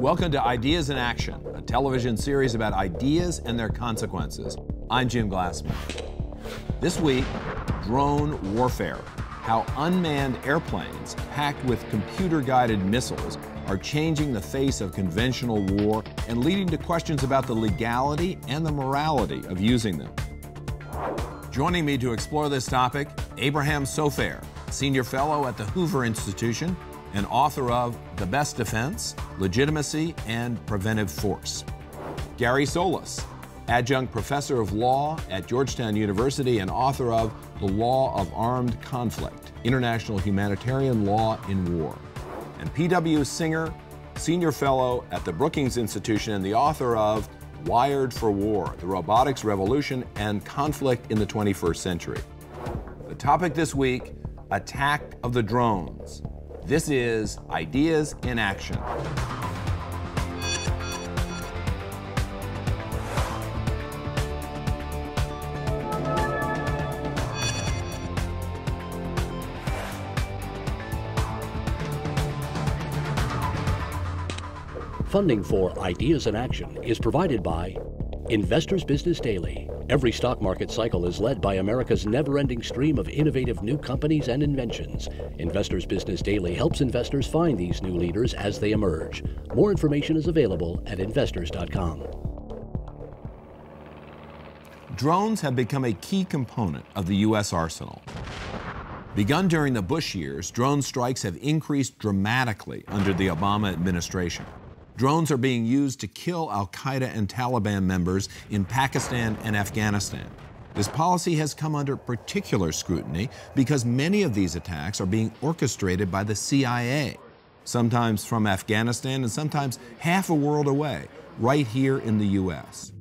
Welcome to Ideas in Action, a television series about ideas and their consequences. I'm Jim Glassman. This week, drone warfare. How unmanned airplanes packed with computer-guided missiles are changing the face of conventional war and leading to questions about the legality and the morality of using them. Joining me to explore this topic, Abraham Sofair, Senior Fellow at the Hoover Institution and author of The Best Defense, Legitimacy, and Preventive Force. Gary Solis, Adjunct Professor of Law at Georgetown University and author of The Law of Armed Conflict, International Humanitarian Law in War. And P.W. Singer, Senior Fellow at the Brookings Institution and the author of Wired for War, The Robotics Revolution and Conflict in the 21st Century. The topic this week, Attack of the Drones. This is Ideas in Action. Funding for Ideas in Action is provided by Investors Business Daily. Every stock market cycle is led by America's never-ending stream of innovative new companies and inventions. Investors Business Daily helps investors find these new leaders as they emerge. More information is available at investors.com. Drones have become a key component of the U.S. arsenal. Begun during the Bush years, drone strikes have increased dramatically under the Obama administration. Drones are being used to kill al-Qaeda and Taliban members in Pakistan and Afghanistan. This policy has come under particular scrutiny because many of these attacks are being orchestrated by the CIA, sometimes from Afghanistan and sometimes half a world away, right here in the U.S.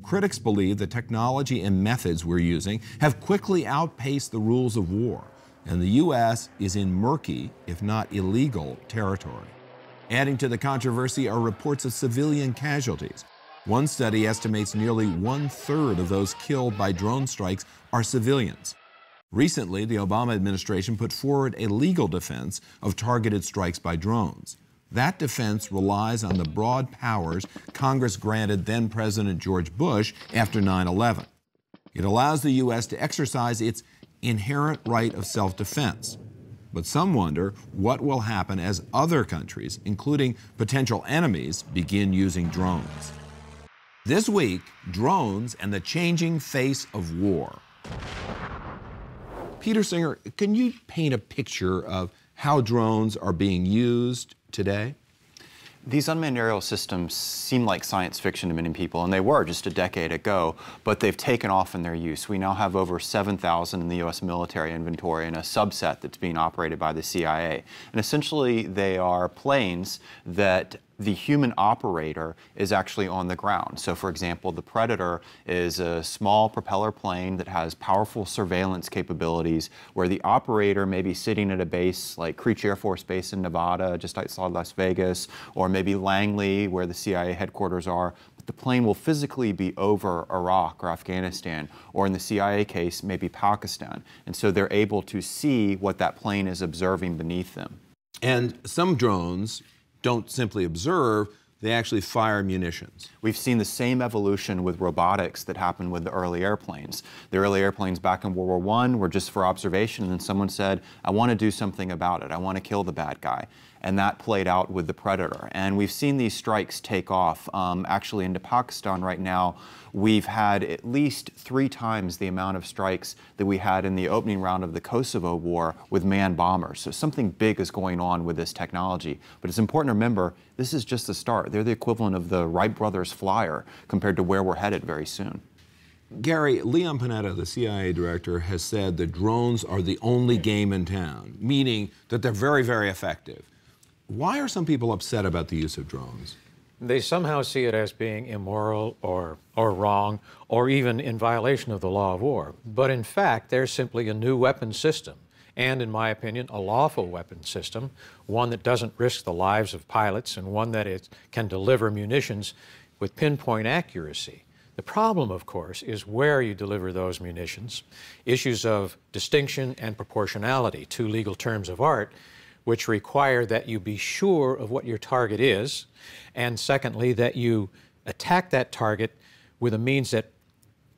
Critics believe the technology and methods we're using have quickly outpaced the rules of war, and the U.S. is in murky, if not illegal, territory. Adding to the controversy are reports of civilian casualties. One study estimates nearly 1/3 of those killed by drone strikes are civilians. Recently, the Obama administration put forward a legal defense of targeted strikes by drones. That defense relies on the broad powers Congress granted then-President George Bush after 9/11. It allows the U.S. to exercise its inherent right of self-defense. But some wonder what will happen as other countries, including potential enemies, begin using drones. This week, drones and the changing face of war. Peter Singer, can you paint a picture of how drones are being used today? These unmanned aerial systems seem like science fiction to many people, and they were just a decade ago, but they've taken off in their use. We now have over 7,000 in the U.S. military inventory and a subset that's being operated by the CIA. And essentially, they are planes that the human operator is actually on the ground. So for example, the Predator is a small propeller plane that has powerful surveillance capabilities where the operator may be sitting at a base like Creech Air Force Base in Nevada, just outside Las Vegas, or maybe Langley, where the CIA headquarters are. But the plane will physically be over Iraq or Afghanistan, or in the CIA case, maybe Pakistan. And so they're able to see what that plane is observing beneath them. And some drones don't simply observe, they actually fire munitions. We've seen the same evolution with robotics that happened with the early airplanes. The early airplanes back in World War I were just for observation, and then someone said, I want to do something about it. I want to kill the bad guy. And that played out with the Predator. And we've seen these strikes take off. Actually, into Pakistan right now, we've had at least 3 times the amount of strikes that we had in the opening round of the Kosovo War with manned bombers. So something big is going on with this technology. But it's important to remember, this is just the start. They're the equivalent of the Wright brothers flyer compared to where we're headed very soon. Gary, Leon Panetta, the CIA director, has said that drones are the only game in town, meaning that they're very, very effective. Why are some people upset about the use of drones? They somehow see it as being immoral or wrong or even in violation of the law of war. But in fact, they're simply a new weapon system. And in my opinion, a lawful weapon system, one that doesn't risk the lives of pilots and one that can deliver munitions with pinpoint accuracy. The problem, of course, is where you deliver those munitions. Issues of distinction and proportionality, 2 legal terms of art, which require that you be sure of what your target is, and secondly, that you attack that target with a means that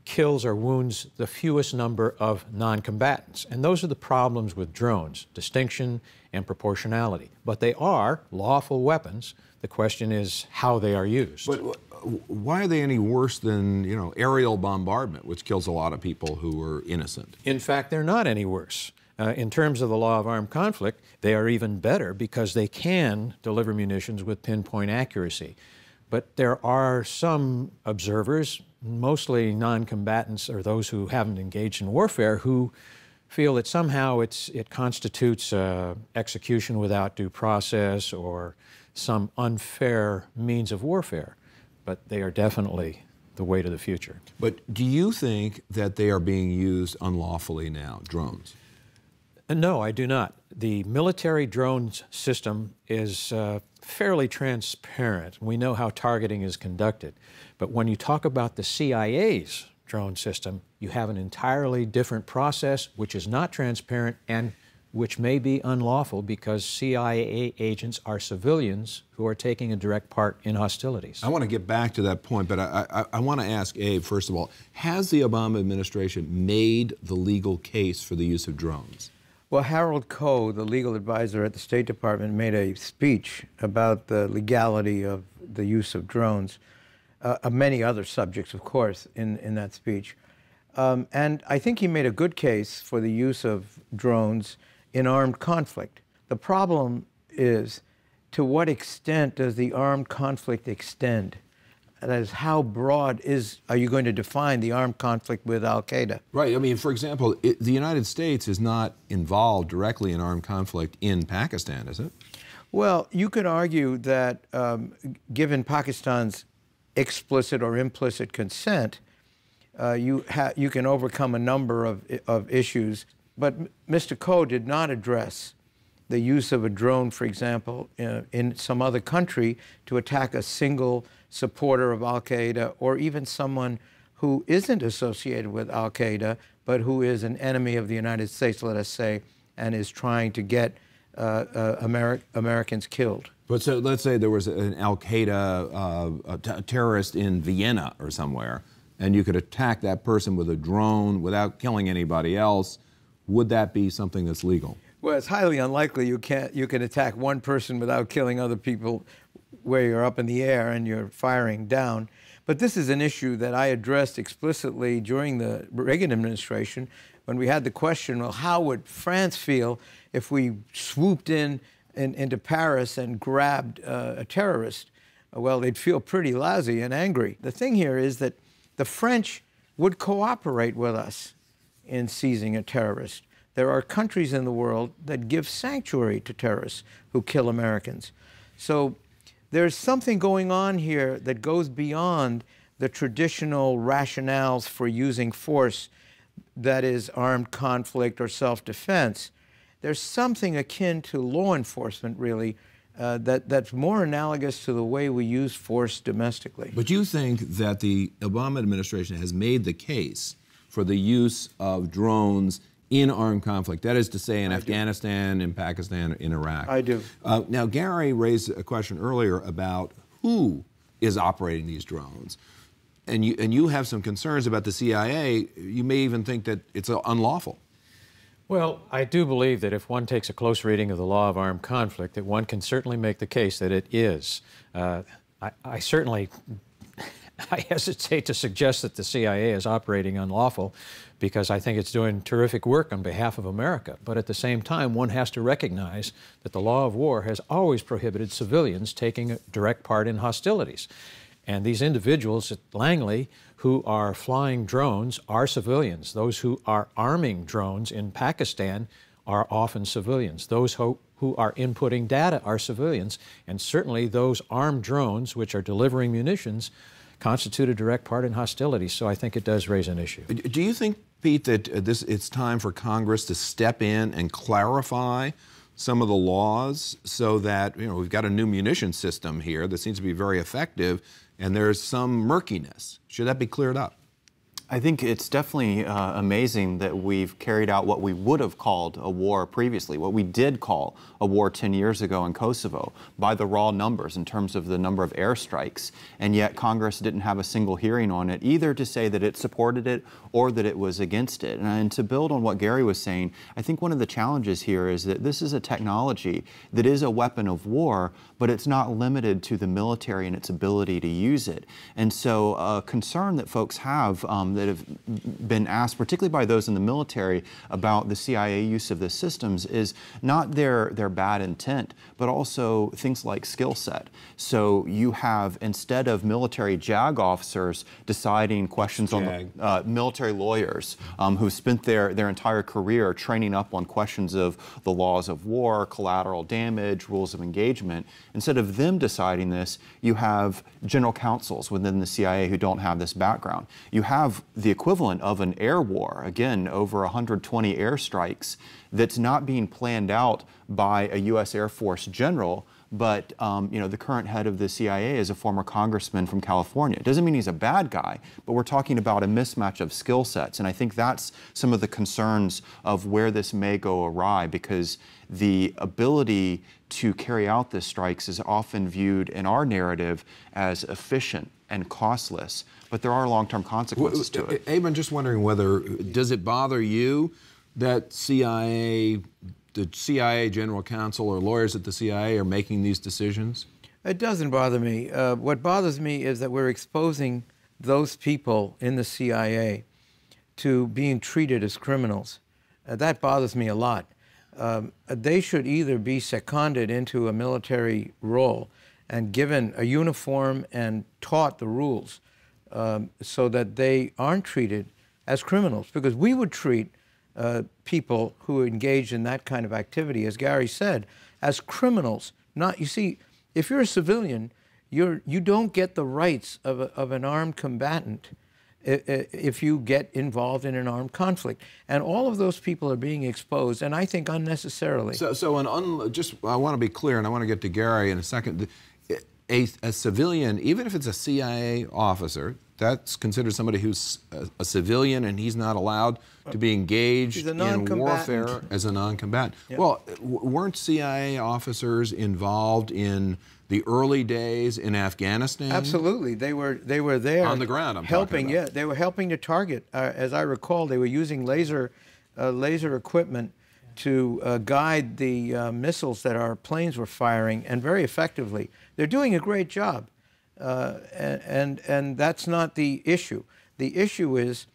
kills or wounds the fewest number of non-combatants. And those are the problems with drones, distinction and proportionality. But they are lawful weapons. The question is how they are used. But why are they any worse than, you know, aerial bombardment, which kills a lot of people who are innocent? In fact, they're not any worse. In terms of the law of armed conflict, they are even better because they can deliver munitions with pinpoint accuracy. But there are some observers, mostly non-combatants or those who haven't engaged in warfare, who feel that somehow it constitutes execution without due process or some unfair means of warfare. But they are definitely the way to the future. But do you think that they are being used unlawfully now, drones? No, I do not. The military drones system is fairly transparent. We know how targeting is conducted. But when you talk about the CIA's drone system, you have an entirely different process which is not transparent and which may be unlawful because CIA agents are civilians who are taking a direct part in hostilities. I want to get back to that point, but I want to ask Abe, first of all, has the Obama administration made the legal case for the use of drones? Well, Harold Koh, the legal advisor at the State Department, made a speech about the legality of the use of drones, many other subjects, of course, in that speech. And I think he made a good case for the use of drones in armed conflict. The problem is, to what extent does the armed conflict extend? That is, how broad are you going to define the armed conflict with al-Qaeda? Right. I mean, for example, the United States is not involved directly in armed conflict in Pakistan, is it? Well, you could argue that given Pakistan's explicit or implicit consent, you can overcome a number of issues. But Mr. Koh did not address the use of a drone, for example, in some other country to attack a single supporter of al-Qaeda or even someone who isn't associated with al-Qaeda but who is an enemy of the United States, let us say, and is trying to get Americans killed. But so let's say there was an al-Qaeda terrorist in Vienna or somewhere, and you could attack that person with a drone without killing anybody else. Would that be something that's legal? Well, it's highly unlikely you can attack one person without killing other people where you're up in the air and you're firing down. But this is an issue that I addressed explicitly during the Reagan administration when we had the question, well, how would France feel if we swooped into Paris and grabbed a terrorist? Well, they'd feel pretty lousy and angry. The thing here is that the French would cooperate with us in seizing a terrorist. There are countries in the world that give sanctuary to terrorists who kill Americans. So there's something going on here that goes beyond the traditional rationales for using force, that is armed conflict or self-defense. There's something akin to law enforcement, really, that's more analogous to the way we use force domestically. But you think that the Obama administration has made the case for the use of drones in armed conflict, that is to say in Afghanistan, in Pakistan, in Iraq? I do. Now, Gary raised a question earlier about who is operating these drones. And you have some concerns about the CIA. You may even think that it's unlawful. Well, I do believe that if one takes a close reading of the law of armed conflict, that one can certainly make the case that it is. I certainly I hesitate to suggest that the CIA is operating unlawful because I think it's doing terrific work on behalf of America. But at the same time, one has to recognize that the law of war has always prohibited civilians taking a direct part in hostilities. And these individuals at Langley who are flying drones are civilians. Those who are arming drones in Pakistan are often civilians. Those who are inputting data are civilians. And certainly those armed drones which are delivering munitions constitute a direct part in hostilities. So I think it does raise an issue. Do you think, Pete, that it's time for Congress to step in and clarify some of the laws so that, you know, we've got a new munition system here that seems to be very effective and there's some murkiness? Should that be cleared up? I think it's definitely amazing that we've carried out what we would have called a war previously, what we did call a war 10 years ago in Kosovo, by the raw numbers in terms of the number of airstrikes, and yet Congress didn't have a single hearing on it, either to say that it supported it or that it was against it. And to build on what Gary was saying, I think one of the challenges here is that this is a technology that is a weapon of war, but it's not limited to the military and its ability to use it. And so a concern that folks have that have been asked, particularly by those in the military, about the CIA use of the systems is not their bad intent, but also things like skill set. So you have, instead of military JAG officers deciding questions on military lawyers who spent their entire career training up on questions of the laws of war, collateral damage, rules of engagement, instead of them deciding this, you have general counsels within the CIA who don't have this background. You have the equivalent of an air war, again, over 120 airstrikes, that's not being planned out by a U.S. Air Force general, but the current head of the CIA is a former congressman from California. It doesn't mean he's a bad guy, but we're talking about a mismatch of skill sets. And I think that's some of the concerns of where this may go awry, because the ability to carry out the strikes is often viewed in our narrative as efficient and costless, but there are long-term consequences to it. Abe, I'm just wondering whether, does it bother you that the CIA general counsel or lawyers at the CIA are making these decisions? It doesn't bother me. What bothers me is that we're exposing those people in the CIA to being treated as criminals. That bothers me a lot. They should either be seconded into a military role and given a uniform and taught the rules so that they aren't treated as criminals, because we would treat people who engage in that kind of activity, as Gary said, as criminals. You see, if you're a civilian, you don't get the rights of an armed combatant if you get involved in an armed conflict. And all of those people are being exposed, and I think unnecessarily. I want to be clear, and I want to get to Gary in a second. A civilian, even if it's a CIA officer, that's considered somebody who's a civilian, and he's not allowed to be engaged in warfare as a non-combatant. Yep. Well, weren't CIA officers involved in the early days in Afghanistan? Absolutely, they were there on the ground. I'm helping. talking about. Yeah, they were helping to target. As I recall, they were using laser equipment to guide the missiles that our planes were firing, and very effectively. They're doing a great job, and that's not the issue. The issue is,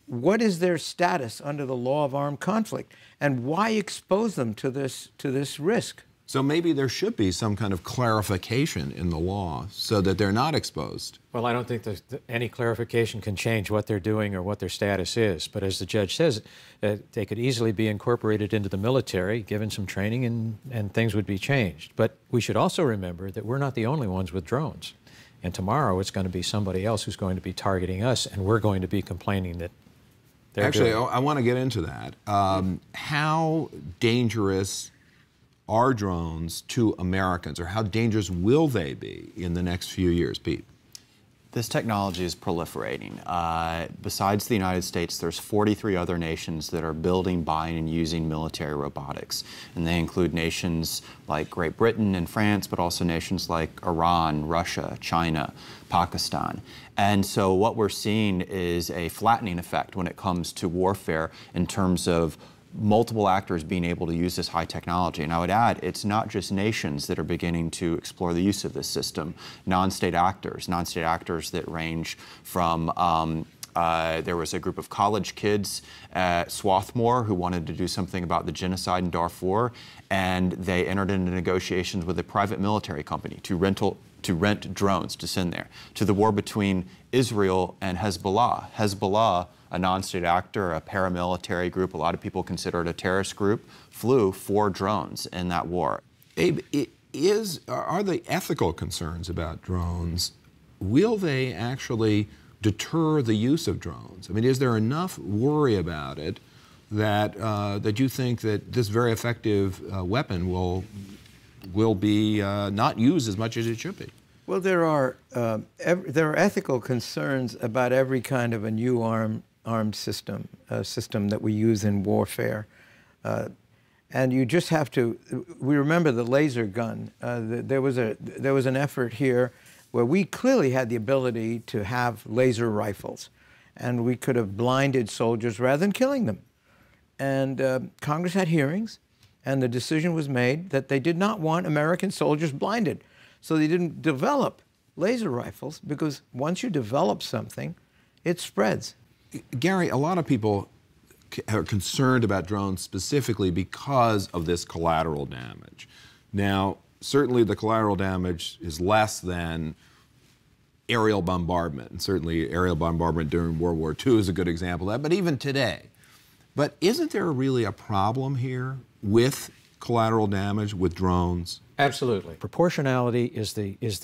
what is their status under the law of armed conflict, and why expose them to this risk? So maybe there should be some kind of clarification in the law so that they're not exposed. Well, I don't think that any clarification can change what they're doing or what their status is. But as the judge says, they could easily be incorporated into the military, given some training, and things would be changed. But we should also remember that we're not the only ones with drones. And tomorrow it's going to be somebody else who's going to be targeting us, and we're going to be complaining that they're Actually, doing. I want to get into that. How dangerous are drones to Americans, or how dangerous will they be in the next few years, Pete? This technology is proliferating. Besides the United States, there's 43 other nations that are building, buying, and using military robotics. And they include nations like Great Britain and France, but also nations like Iran, Russia, China, Pakistan. And so what we're seeing is a flattening effect when it comes to warfare in terms of multiple actors being able to use this high technology. And I would add, it's not just nations that are beginning to explore the use of this system. Non-state actors that range from, there was a group of college kids at Swarthmore who wanted to do something about the genocide in Darfur, and they entered into negotiations with a private military company to rent drones to send there, to the war between Israel and Hezbollah. Hezbollah, a non-state actor, a paramilitary group, a lot of people consider it a terrorist group, flew 4 drones in that war. Abe, are the ethical concerns about drones, will they actually deter the use of drones? I mean, is there enough worry about it that, that you think that this very effective weapon will be not used as much as it should be? Well, there are ethical concerns about every kind of a new armed system, a system that we use in warfare. And you just have to, we remember the laser gun. There was an effort here where we clearly had the ability to have laser rifles, and we could have blinded soldiers rather than killing them. And Congress had hearings, and the decision was made that they did not want American soldiers blinded. So they didn't develop laser rifles, because once you develop something, it spreads. Gary, a lot of people are concerned about drones specifically because of this collateral damage. Now, certainly the collateral damage is less than aerial bombardment, and certainly aerial bombardment during World War II is a good example of that, but even today. But isn't there really a problem here with collateral damage with drones? Absolutely. Proportionality is it's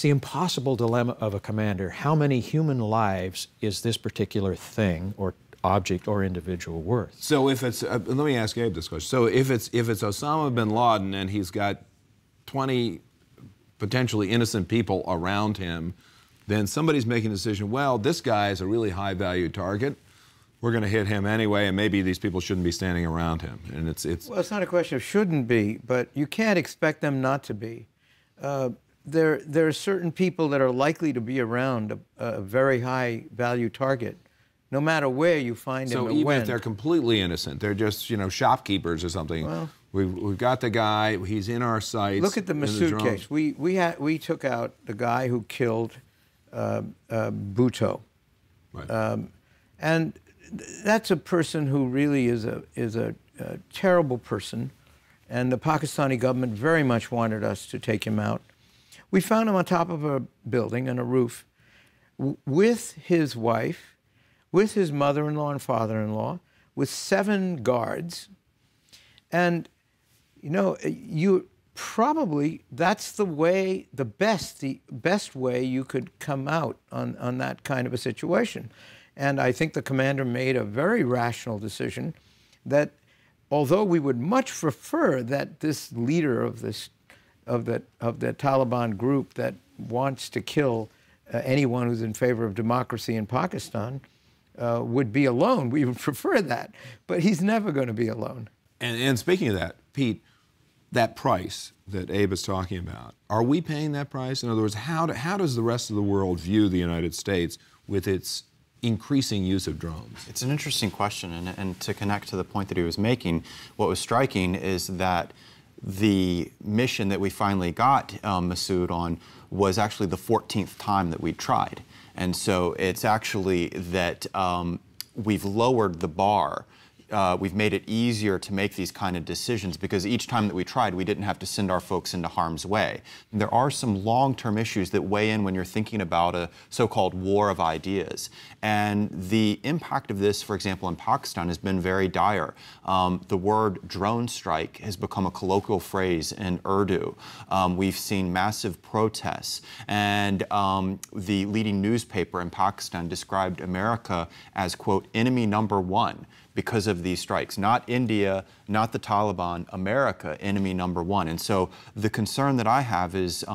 the impossible dilemma of a commander. How many human lives is this particular thing or object or individual worth? So if it's, let me ask Abe this question. So if it's Osama bin Laden and he's got 20 potentially innocent people around him, then somebody's making a decision, well, this guy is a really high value target. We're going to hit him anyway, and maybe these people shouldn't be standing around him. And well, it's not a question of shouldn't be, but you can't expect them not to be. There are certain people that are likely to be around a very high value target, no matter where you find them. So even if they're completely innocent, they're just, you know, shopkeepers or something. Well, we've got the guy. He's in our sights. Look at the Massoud case. We took out the guy who killed Bhutto, right. And that's a person who really is a terrible person, and the Pakistani government very much wanted us to take him out. We found him on top of a building on a roof with his wife, with his mother-in-law and father-in-law, with 7 guards. And, you know, you probably, that's the way, the best way you could come out on that kind of a situation. And I think the commander made a very rational decision that, although we would much prefer that this leader of the Taliban group that wants to kill anyone who's in favor of democracy in Pakistan would be alone. We would prefer that, but he's never going to be alone. And speaking of that, Pete, that price that Abe is talking about, are we paying that price? In other words, how does the rest of the world view the United States with its increasing use of drones? It's an interesting question, and to connect to the point that he was making, what was striking is that the mission that we finally got Massoud on was actually the 14th time that we tried. And so it's actually that we've lowered the bar. We've made it easier to make these kind of decisions, because each time that we tried, we didn't have to send our folks into harm's way. And there are some long-term issues that weigh in when you're thinking about a so-called war of ideas. And the impact of this, for example, in Pakistan has been very dire. The word drone strike has become a colloquial phrase in Urdu. We've seen massive protests. And the leading newspaper in Pakistan described America as, quote, enemy number 1. Because of these strikes. Not India, not the Taliban, America, enemy number 1. And so the concern that I have is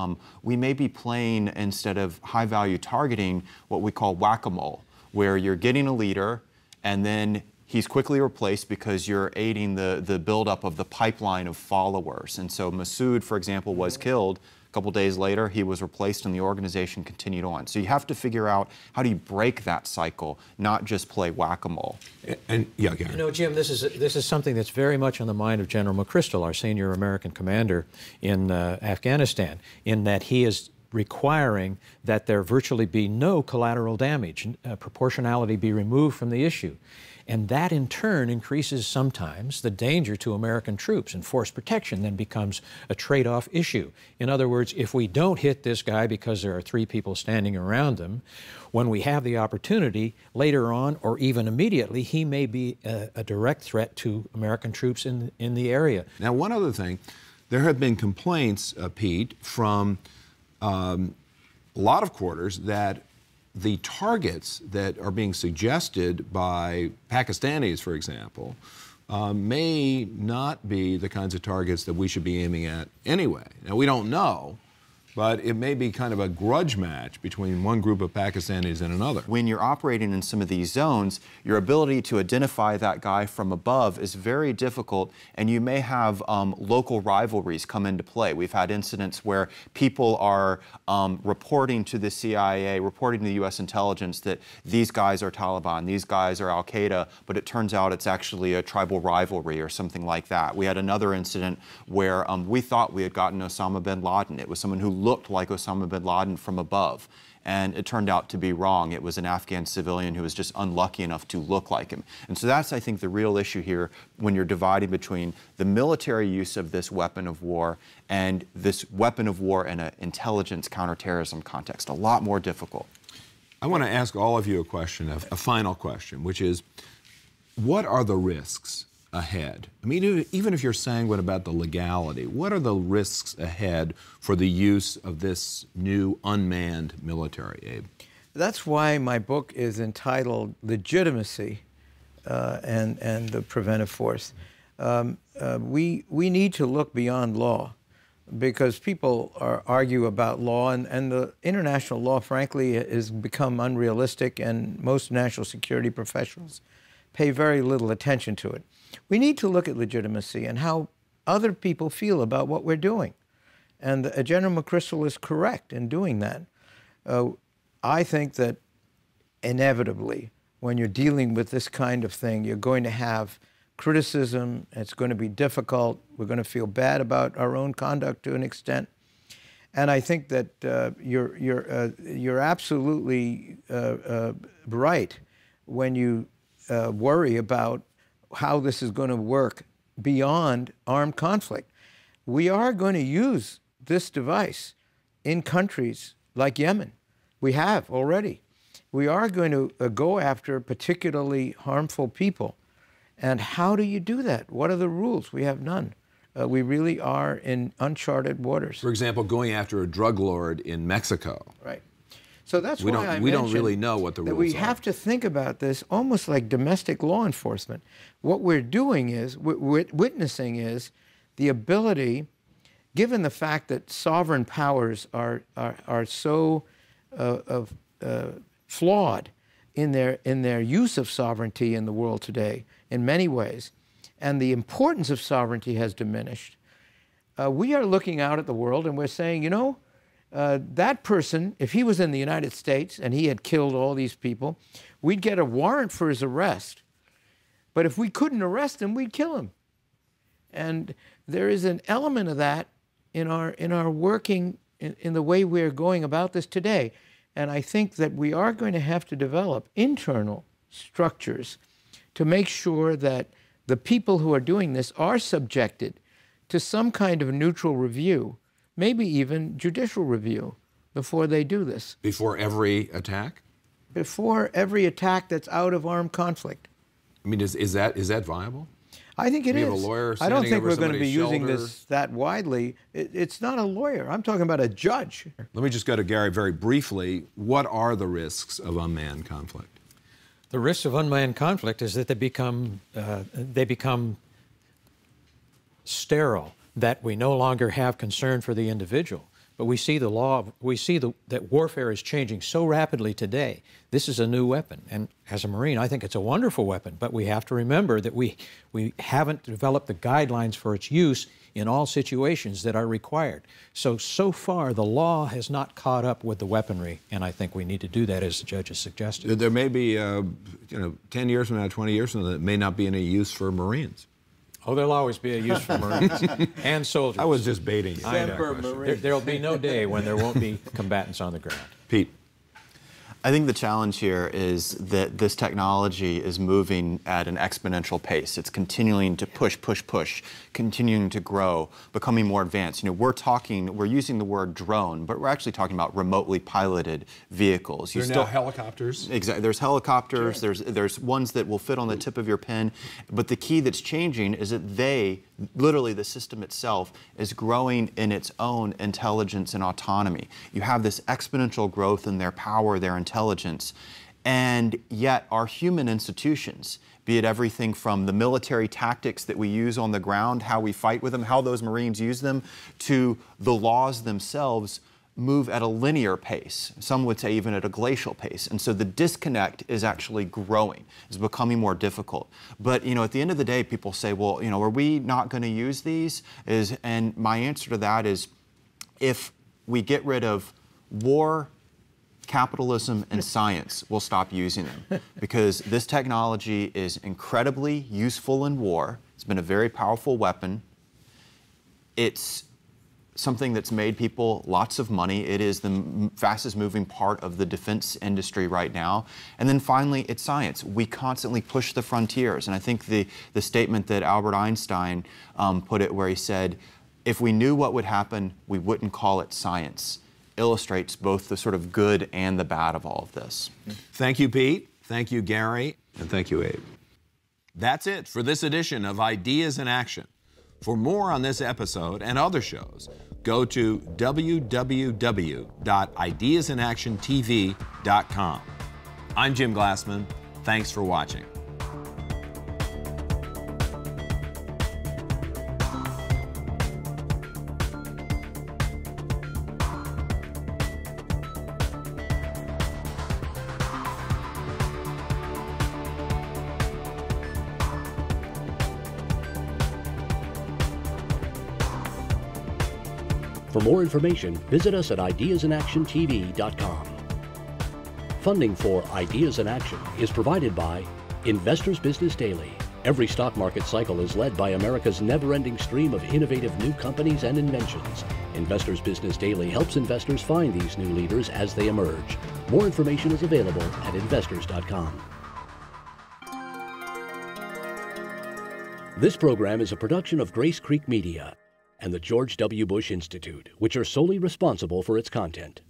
we may be playing, instead of high-value targeting, what we call whack-a-mole, where you're getting a leader and then he's quickly replaced because you're aiding the buildup of the pipeline of followers. And so Massoud, for example, was killed. A couple days later, he was replaced and the organization continued on. So you have to figure out, how do you break that cycle, not just play whack-a-mole. And yeah, Gary. You know, Jim, this is something that's very much on the mind of General McChrystal, our senior American commander in Afghanistan, in that he is requiring that there virtually be no collateral damage, proportionality be removed from the issue. And that, in turn, increases sometimes the danger to American troops, and force protection then becomes a trade-off issue. In other words, if we don't hit this guy because there are 3 people standing around him, when we have the opportunity later on, or even immediately, he may be a direct threat to American troops in the area. Now, one other thing, there have been complaints, Pete, from a lot of quarters that the targets that are being suggested by Pakistanis, for example, may not be the kinds of targets that we should be aiming at anyway. Now, we don't know, but it may be kind of a grudge match between one group of Pakistanis and another. When you're operating in some of these zones, your ability to identify that guy from above is very difficult, and you may have local rivalries come into play. We've had incidents where people are reporting to the CIA, reporting to the U.S. intelligence that these guys are Taliban, these guys are Al-Qaeda, but it turns out it's actually a tribal rivalry or something like that. We had another incident where we thought we had gotten Osama bin Laden. It was someone who looked like Osama bin Laden from above, and it turned out to be wrong. It was an Afghan civilian who was just unlucky enough to look like him. And so that's, I think, the real issue here when you're dividing between the military use of this weapon of war and this weapon of war in an intelligence counterterrorism context. A lot more difficult. I want to ask all of you a question, a final question, which is, what are the risks ahead? I mean, even if you're sanguine about the legality, what are the risks ahead for the use of this new unmanned military, Abe? That's why my book is entitled Legitimacy and the Preventive Force. We need to look beyond law, because people argue about law, and the international law, frankly, has become unrealistic, and most national security professionals pay very little attention to it. We need to look at legitimacy and how other people feel about what we're doing. And General McChrystal is correct in doing that. I think that inevitably, when you're dealing with this kind of thing, you're going to have criticism. It's going to be difficult. We're going to feel bad about our own conduct to an extent. And I think that you're absolutely right when you worry about how this is going to work beyond armed conflict. We are going to use this device in countries like Yemen. We have already. We are going to go after particularly harmful people. And how do you do that? What are the rules? We have none. We really are in uncharted waters. For example, going after a drug lord in Mexico. Right. So that's why we don't really know what the rules are. We have to think about this almost like domestic law enforcement. What we're doing is, witnessing is the ability, given the fact that sovereign powers are so flawed in their use of sovereignty in the world today in many ways, and the importance of sovereignty has diminished, we are looking out at the world and we're saying, you know, that person, if he was in the United States and he had killed all these people, we'd get a warrant for his arrest. But if we couldn't arrest him, we'd kill him. And there is an element of that in our working, in the way we're going about this today. And I think that we are going to have to develop internal structures to make sure that the people who are doing this are subjected to some kind of neutral review, maybe even judicial review, before they do this. Before every attack? Before every attack that's out of armed conflict. I mean, is that viable? I think it is. We have a lawyer I don't standing think over we're going to be somebody's using shoulder. this that widely. It's not a lawyer. I'm talking about a judge. Let me just go to Gary very briefly. What are the risks of unmanned conflict? The risks of unmanned conflict is that they become sterile, that we no longer have concern for the individual. But we see that warfare is changing so rapidly today. This is a new weapon, and as a Marine, I think it's a wonderful weapon, but we have to remember that we haven't developed the guidelines for its use in all situations that are required. So far, the law has not caught up with the weaponry, and I think we need to do that, as the judge has suggested. There may be, 10 years from now, 20 years from now, there may not be any use for Marines. Oh, there'll always be a use for Marines and soldiers. I was just baiting you. There'll be no day when there won't be combatants on the ground. Pete. I think the challenge here is that this technology is moving at an exponential pace. It's continuing to push, continuing to grow, becoming more advanced. We're using the word drone, but we're actually talking about remotely piloted vehicles. There are now helicopters. Exactly. There's helicopters, Sure. there's ones that will fit on the tip of your pen, but the key that's changing is that literally the system itself, is growing in its own intelligence and autonomy. You have this exponential growth in their power, their intelligence, and yet our human institutions, be it everything from the military tactics that we use on the ground, how we fight with them, how those Marines use them, to the laws themselves, move at a linear pace. Some would say even at a glacial pace. And so the disconnect is actually growing. It's becoming more difficult. But, you know, at the end of the day, people say, well, you know, are we not going to use these? And my answer to that is, if we get rid of war, capitalism, and science, we'll stop using them. Because this technology is incredibly useful in war. It's been a very powerful weapon. It's something that's made people lots of money. It is the fastest moving part of the defense industry right now. And then finally, it's science. We constantly push the frontiers. And I think the statement that Albert Einstein put it, where he said, if we knew what would happen, we wouldn't call it science, illustrates both the sort of good and the bad of all of this. Thank you, Pete. Thank you, Gary. And thank you, Abe. That's it for this edition of Ideas in Action. For more on this episode and other shows, go to www.ideasinactiontv.com. I'm Jim Glassman. Thanks for watching. For more information, visit us at ideasinactiontv.com. Funding for Ideas in Action is provided by Investors Business Daily. Every stock market cycle is led by America's never-ending stream of innovative new companies and inventions. Investors Business Daily helps investors find these new leaders as they emerge. More information is available at investors.com. This program is a production of Grace Creek Media and the George W. Bush Institute, which are solely responsible for its content.